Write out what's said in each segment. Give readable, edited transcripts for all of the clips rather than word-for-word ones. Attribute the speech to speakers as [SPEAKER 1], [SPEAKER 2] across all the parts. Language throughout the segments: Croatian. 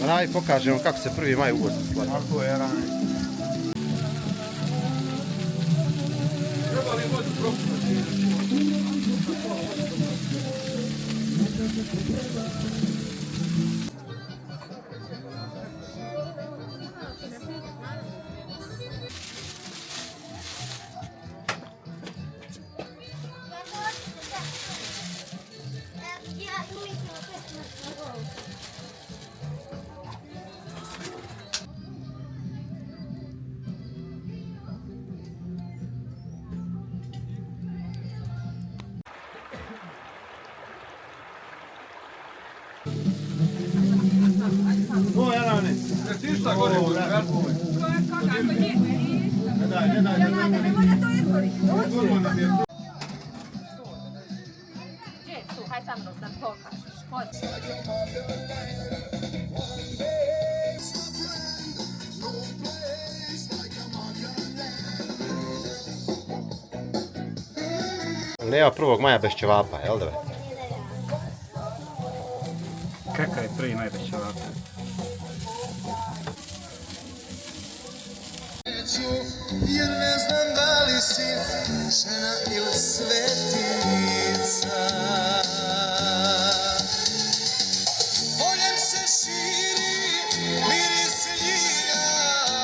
[SPEAKER 1] Raj, pokažemo kako se 1. maj u Gosti slavi.
[SPEAKER 2] Tako je, Rane. Treba li vodu propustiti? No, Jarane, ti šta gore u Garpove?
[SPEAKER 3] Kako nije?
[SPEAKER 2] Ne daj.
[SPEAKER 3] Ne može to iskoristiti.
[SPEAKER 2] Turbo nam je.
[SPEAKER 3] Tu, haj sa mnom da pokažeš. Hoće.
[SPEAKER 1] Nema 1. maja bez ćevapa, jel da?
[SPEAKER 4] Kakav je 1. maj bez ćevapa?
[SPEAKER 5] Jer ne znam da li si žena ili svetica. Poljem se širi miris ljigana.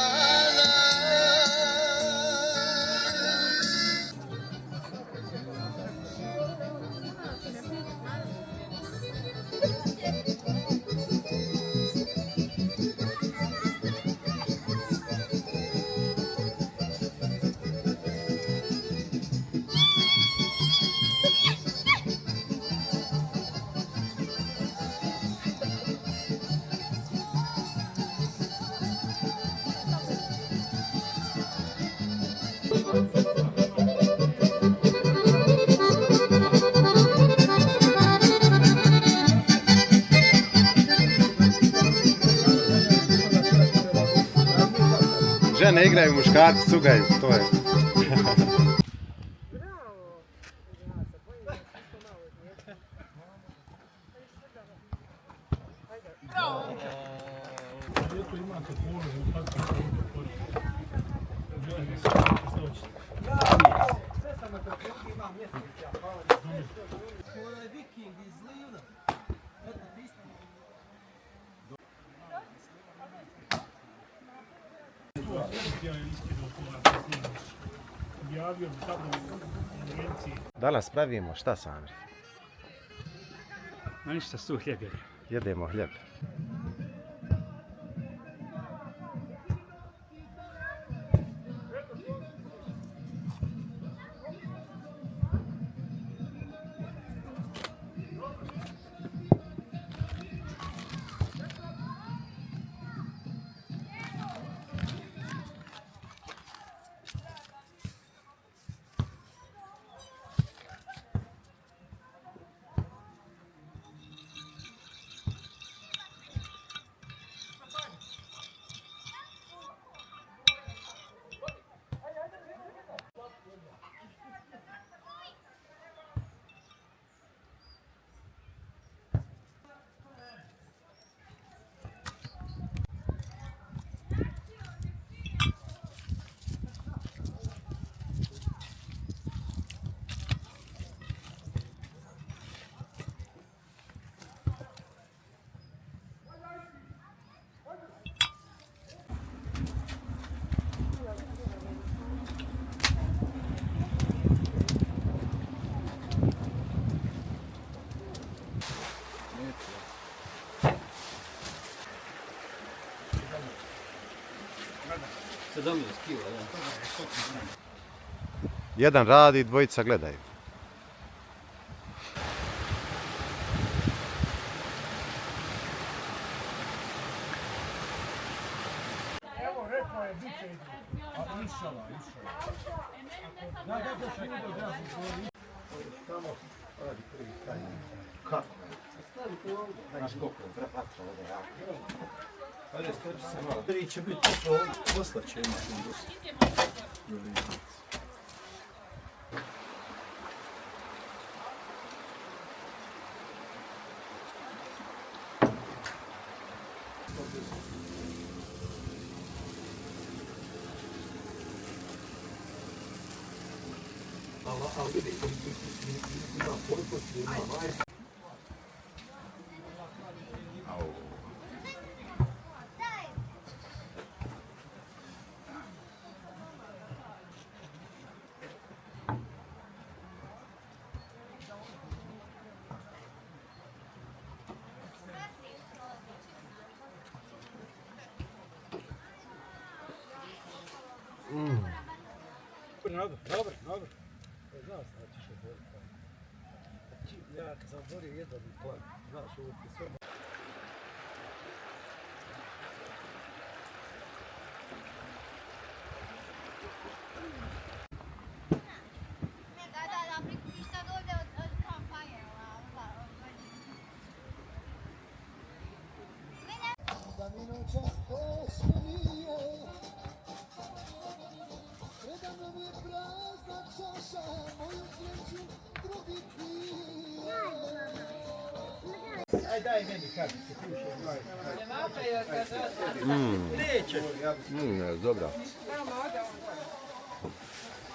[SPEAKER 1] Žene igraju, muškarci cugaju, to je. Danas pravimo šta, Sandri?
[SPEAKER 4] Ma ništa, su hljeb jede.
[SPEAKER 1] Jedemo hljeb. Jedan radi, dvojica gledaju.
[SPEAKER 2] Evo, rekao je, bit će idu. A išala. Ja kako se nije dođazi svoj. Tamo radi prvi taj. Kako? Stavite ovdje. Znaš koliko je prepatra ovdje jako. Ajde, skoči se malo. Tri će biti to, posla će imati dosta. Dobro. Znaš šta ćeš oboriti. Ja kad sam oborio jedan i plan, znaš ovo ti sve...
[SPEAKER 6] Da, prikupiš sad ovdje od Campfire.
[SPEAKER 5] Da mi noćas osmije, predano mi je prazna čaša, moju sreću drugi pije.
[SPEAKER 2] Aj daj meni kako se puši.
[SPEAKER 1] Dobra.